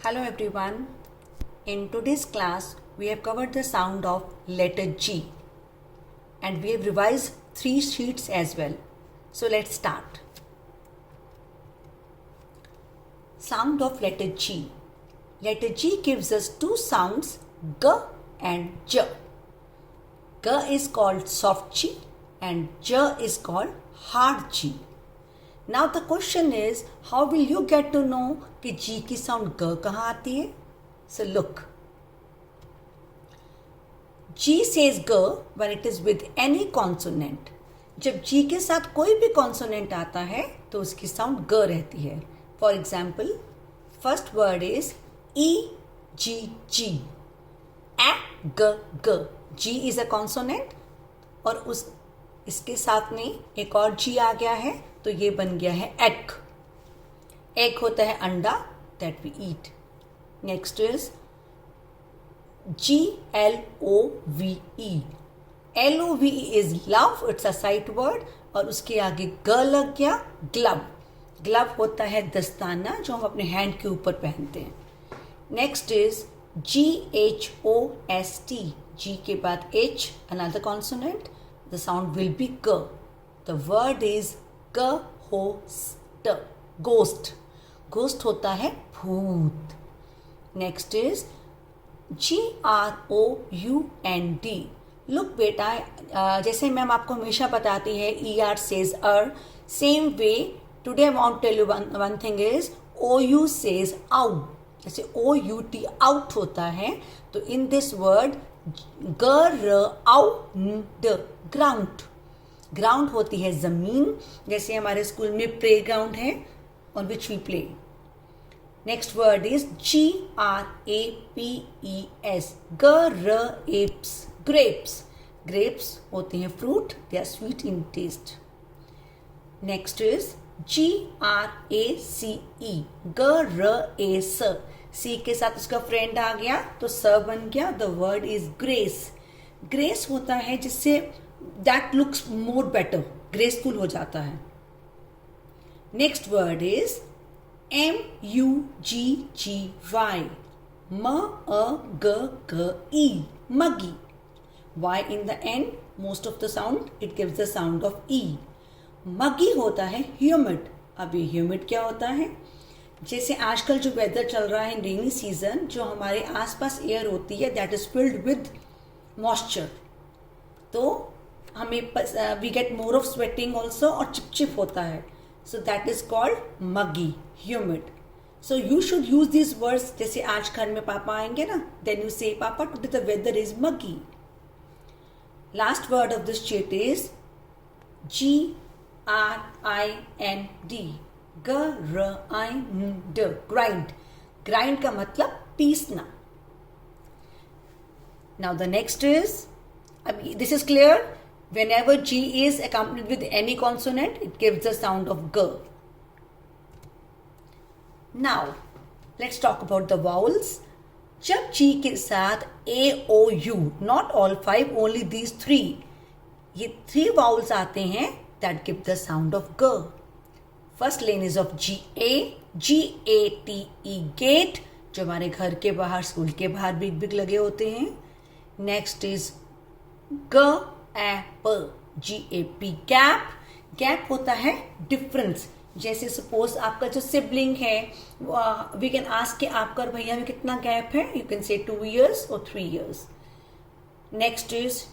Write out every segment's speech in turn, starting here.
Hello everyone. In today's class, we have covered the sound of letter G and we have revised 3 sheets as well. So let's start. Sound of letter G. Letter G gives us 2 sounds, G and J. G is called soft G and J is called hard G. Now the question is, how will you get to know कि G की sound G कहाँ आती है? So look. G says G when it is with any consonant. जब G के साथ कोई भी consonant आता है तो उसकी sound G रहती है. For example, first word is E G G. A G G. G is a consonant और इसके साथ में एक और G आ गया है तो ये बन गया है egg. Egg होता है अंडा that we eat. Next is Glove. Love is love, it's a sight word और उसके आगे ग लग गया glove. Glove होता है दस्ताना जो हम अपने हैंड के ऊपर पहनते हैं. Next is Ghost. G के बाद H, another consonant. The sound will be G. The word is ghost. Ghost. Ghost होता है भूत. Next is Ground. Look बेटा, जैसे मैम आपको हमेशा बताती है ER says same way today I want to tell you one thing is OU says out. जैसे OUT out होता है तो in this word ground. Ground होती है जमीन, जैसे हमारे स्कूल में प्ले ग्राउंड है on which we play. Next word is GRAPES. Grapes. Grapes. Grapes होते हैं fruit, they are sweet in taste. Next is GRACE. Grace. C के साथ उसका फ्रेंड आ गया तो स बन गया. The word is grace. Grace होता है जिससे that looks more better, graceful हो जाता है. Next word is MUGGY. MUGGE. Muggy. Y in the end, most of the sound it gives the sound of E. Muggy होता है humid. अभी humid क्या होता है? जैसे आजकल जो वेदर चल रहा है रेनी सीजन, जो हमारे आसपास एयर होती है that is filled with moisture, तो हमें we get more of sweating also और चिपचिप होता है. So that is called muggy, humid. So you should use this words. जैसे आज घर में पापा आएंगे ना, then you say papa today the weather is muggy. Last word of this sheet is GRIND. Grind. Grind का मतलब पीसना. Now the next is, this is clear. Whenever G is accompanied with any consonant, it gives the sound of G. Now, let's talk about the vowels. जब G के साथ A, O, U, not all 5, only these 3, ये 3 vowels आते हैं that give the sound of G. First lane is of GA, GATE, gate, जो हमारे घर के बाहर, स्कूल के बाहर बिग बिग लगे होते हैं. Next is gap. GAP, gap. Gap होता है डिफरेंस. जैसे सपोज आपका जो सिबलिंग है, वी कैन आस्क कि आपका और भैया में कितना गैप है. यू कैन से 2 years और 3 years. Next is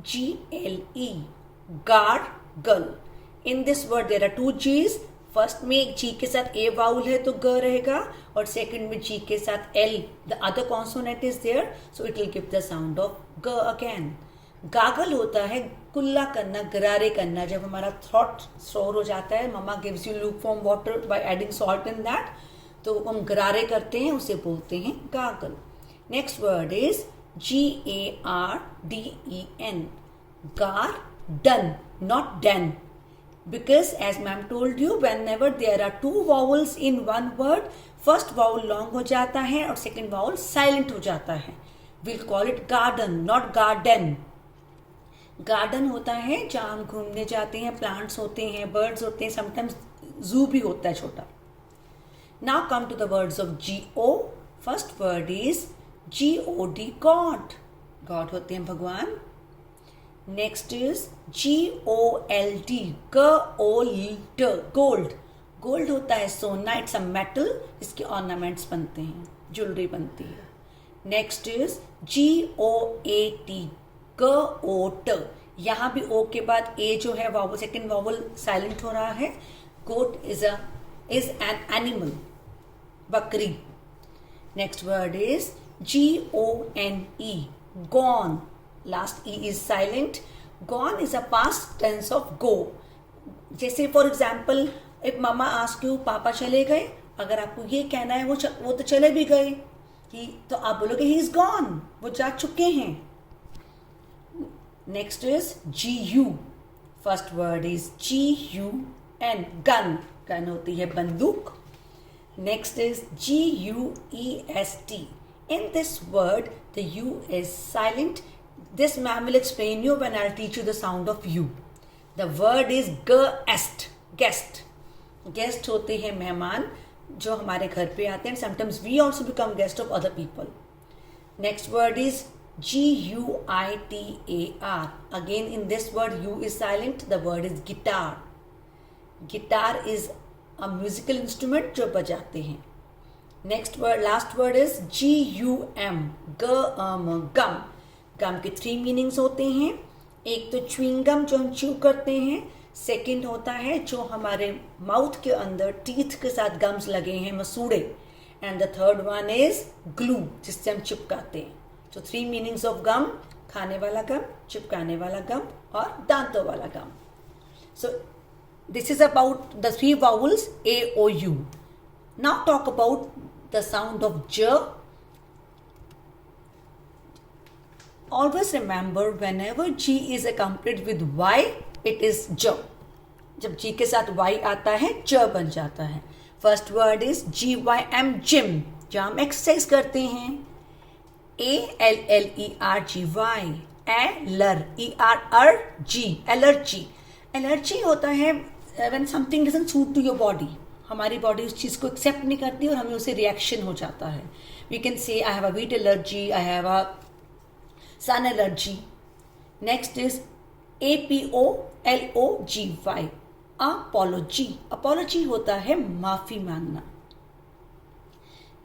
GARGLE. gargle. In this word there are 2 G's. First में एक G के साथ A वाउल है तो ग रहेगा और सेकंड में G के साथ L, the other consonant is there, so it will give the sound of ग अगेन. गागल होता है कुल्ला करना, गरारे करना. जब हमारा थ्रोट सोर हो जाता है, mamma gives you lukewarm water by adding salt in that, तो हम गरारे करते हैं, उसे बोलते हैं gargle. Next word is GARDEN. garden, not den. Because as ma'am told you, whenever there are 2 vowels in one word, first vowel long हो जाता है और second vowel silent हो जाता है. We'll call it garden, not garden. Garden होता है जहाँ हम घूमने जाते हैं, plants होते हैं, birds होते हैं, sometimes zoo भी होता है छोटा. Now come to the words of G-O. First word is G-O-D, God. God होते हैं भगवान. Next is G-O-L-D, G-O-L-D, gold. Gold होता है सोना, इट्स अ मेटल, इसके ऑर्नामेंट्स बनते हैं, ज्वेलरी बनती है. नेक्स्ट इज G-O-A-T, गोट. यहाँ भी ओ के बाद ए जो है वावल, सेकेंड वावल साइलेंट हो रहा है. गोट इज एन एनिमल, बकरी. Next word is G-O-N-E, gone. Last E is silent. Gone is a past tense of go. जैसे फॉर एग्जाम्पल एक मामा आस्क यू, पापा चले गए, अगर आपको ये कहना है वो तो चले भी गए, तो आप बोलोगे ही इज गॉन, वो जा चुके हैं. Next is G-U. First word is G-U-N, gun. Gun होती है बंदूक. Next is G-U-E-S-T. In this word, the U is silent. This ma'am will explain you when I'll teach you the sound of U. The word is guest. Guest. Guest होते हैं मेहमान जो हमारे घर पे आते हैं. Sometimes we also become guest of other people. Next word is G-U-I-T-A-R. Again in this word U is silent. The word is guitar. Guitar is a musical instrument जो बजाते हैं. Next word, last word is G-U-M, गम. गम के 3 meanings होते हैं. एक तो chewing gum जो हम च्यू करते हैं. सेकंड होता है जो हमारे माउथ के अंदर टीथ के साथ गम्स लगे हैं, मसूड़े. And the third one is glue, जिससे हम चिपकाते हैं. तो 3 मीनिंग्स ऑफ गम: खाने वाला गम, चिपकाने वाला गम और दांतों वाला gum. So this is about the 3 vowels A-O-U. Now talk about the sound of J. Always remember whenever G is accompanied with Y, it is J. जब G के साथ Y आता है, J बन जाता है. First word is G-Y-M, gym. जहाँ हम एक्सरसाइज करते हैं. A-L-L-E-R-G-Y, E-R-R-G, allergy. Allergy होता है when something doesn't suit to your body. हमारी बॉडी उस चीज़ को एक्सेप्ट नहीं करती और हमें उसे रिएक्शन हो जाता है. We can say I have a wheat allergy, I have a sun allergy. Next is A-P-O-L-O-G-Y, apology. Apology होता है माफी मांगना.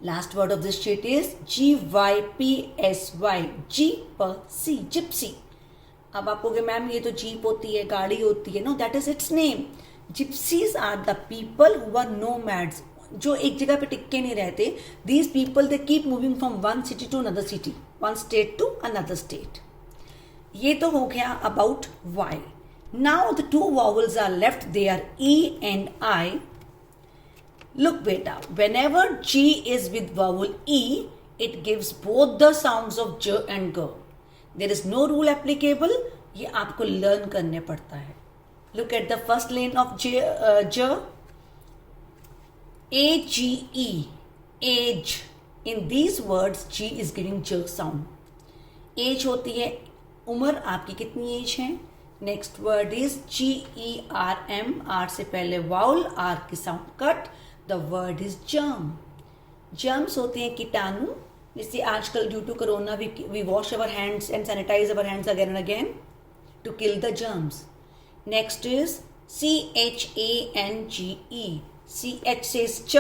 Last word of this sheet is G-Y-P-S-Y, gypsy, gypsy. अब आप कहोगे मैम ये तो जीप होती है, गाड़ी होती है. No, that is its name. Gypsies are the people who are nomads, जो एक जगह पे टिके नहीं रहते. These people they keep moving from one city to another city, one state to another state. ये तो हो गया about Y. Now the 2 vowels are left. They are E and I. Look beta, whenever G is with vowel E, it gives both the sounds of J and G. There is no rule applicable. ये आपको learn करने पड़ता है. Look at the first line of J. A-G-E, age. In these words, G is giving J sound. Age होती है उम्र, आपकी कितनी एज है. Next word is G-E-R-M, R से पहले वाउल, R की sound cut. The word is germ. Germs होते हैं कीटाणु. जैसे आजकल due to corona we wash our hands and sanitise our hands again and again to kill the germs. Next is C-H-A-N-G-E. C-H says ch.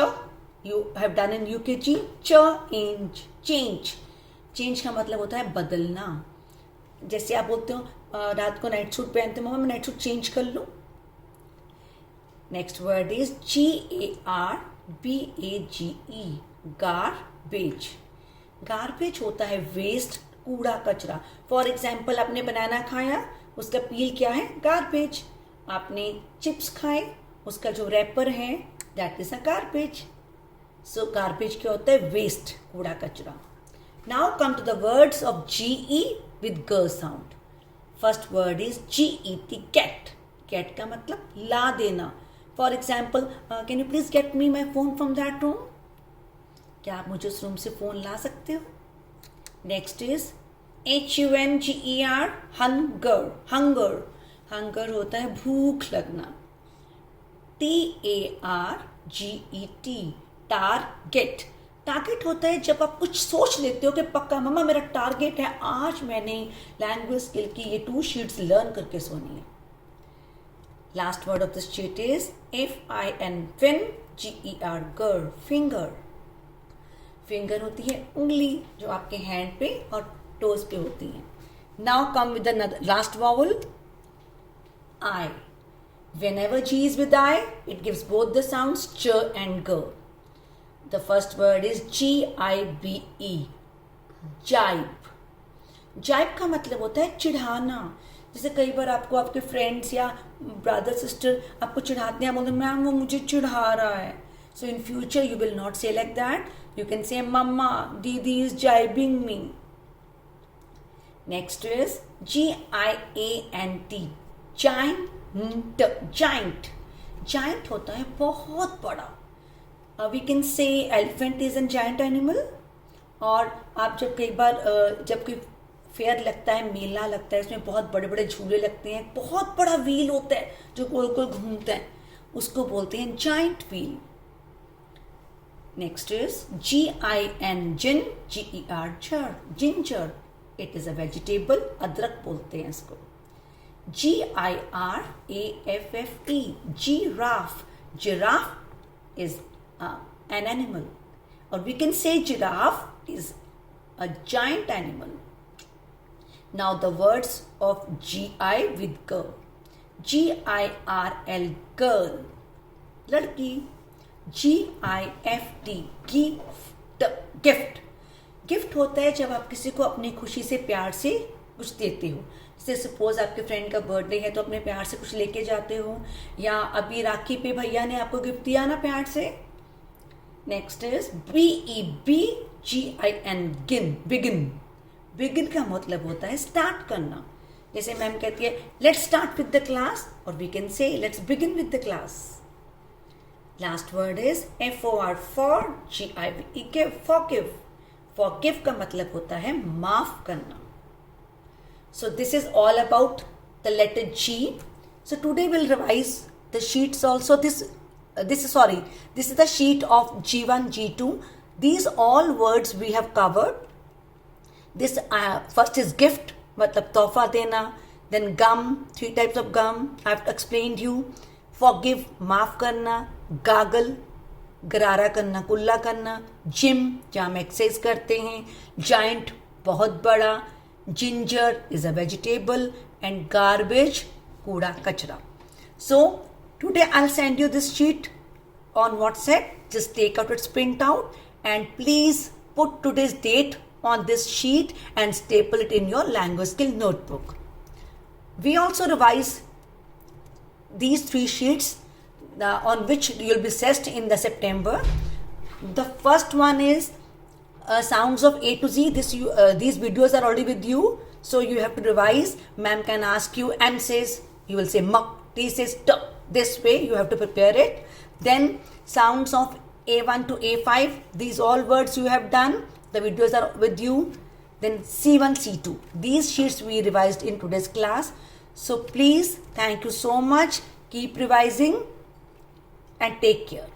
You have done in UKG. Change. Change. Change का मतलब होता है बदलना. जैसे आप बोलते हो रात को नाइट सूट पहनते हो, मम्मा मैं नाइट सूट चेंज कर लूँ. Next word is G-A-R-B-A-G-E, garbage. Garbage होता है वेस्ट, कूड़ा कचरा. फॉर एग्जाम्पल आपने बनाना खाया, उसका पील क्या है? गार्बेज. आपने चिप्स खाए, उसका जो रैपर है that is a garbage. So garbage क्या होता है? वेस्ट, कूड़ा कचरा. Now come to the words of G-E with ग sound. First word is G-E-T, get. Get का मतलब ला देना. For example, can you please get me my phone from that room. क्या आप मुझे उस रूम से फोन ला सकते हो? Next is H-U-N-G-E-R, hunger. Hunger. Hunger होता है भूख लगना. T-A-R-G-E-T, target. टारगेट होता है जब आप कुछ सोच लेते हो कि पक्का मम्मा मेरा टारगेट है, आज मैंने लैंग्वेज स्किल की ये 2 शीट्स लर्न करके सोनी है। Last word of this sheet is fin, GER, गर, फिंगर। फिंगर होती है उंगली जो आपके हैंड पे और टोज पे होती है। Now come with the last vowel, I. Whenever G is with I, it gives both the sounds ch and g. The first word is G-I-B-E, jibe. Jibe का मतलब होता है चिढ़ाना। जैसे कई बार आपको आपके फ्रेंड्स या ब्रदर सिस्टर आपको चिढ़ाते हैं, बोलते हैं मैम वो मुझे चिढ़ा रहा है। So in future you will not say like that. You can say mama, didi is jibing me. Next is G-I-A-N-T, giant. Giant. Giant होता है बहुत बड़ा। We can say elephant is a giant animal. और आप जब कई बार जब कोई फेयर लगता है, मेला लगता है, इसमें बहुत बड़े बड़े झूले लगते हैं, बहुत बड़ा व्हील होता है जो गोल गोल घूमता है, उसको बोलते हैं giant wheel. Next is G-I-N, G-E-R, ginger. It is a vegetable, अदरक बोलते हैं इसको। Giraffe, giraffe. Giraffe is an animal, or we can say giraffe is a giant animal. Now the words of G-I with girl. G-I-R-L, girl, ladki. G-I-F-T, gift. Gift होता है जब आप किसी को अपनी खुशी से प्यार से कुछ देते हो। जैसे सपोज आपके फ्रेंड का बर्थडे है तो अपने प्यार से कुछ लेके जाते हो, या अभी राखी पे भैया ने आपको गिफ्ट दिया ना प्यार से। Next is BEGIN, begin. Begin का मतलब होता है स्टार्ट करना। जैसे मैम कहती है let's start with the class, और we can say let's begin with the class. Last word is FOR, for, GIVE, forgive। forgive का मतलब होता है माफ करना। So this is all about the letter G. So today we'll revise the sheets also. This is the sheet of G1, G2. These all words we have covered. This first is gift, मतलब तोहफा देना. Then gum, 3 types of gum I have explained you. Forgive, माफ करना. Gargle, गरारा करना, कुल्ला करना. Gym, जहाँ हम एक्सरसाइज करते हैं. Giant, बहुत बड़ा. Ginger is a vegetable, and garbage, कूड़ा कचरा. So today I'll send you this sheet on WhatsApp. Just take out its printout and please put today's date on this sheet and staple it in your language skill notebook. We also revise these 3 sheets on which you'll be assessed in the September. The first one is sounds of A to Z. These videos are already with you, so you have to revise. Ma'am can ask you, M says, you will say M, T says T. This way you have to prepare it. Then sounds of A1 to A5. These all words you have done. The videos are with you. Then C1, C2. These sheets we revised in today's class. So please, thank you so much. Keep revising and take care.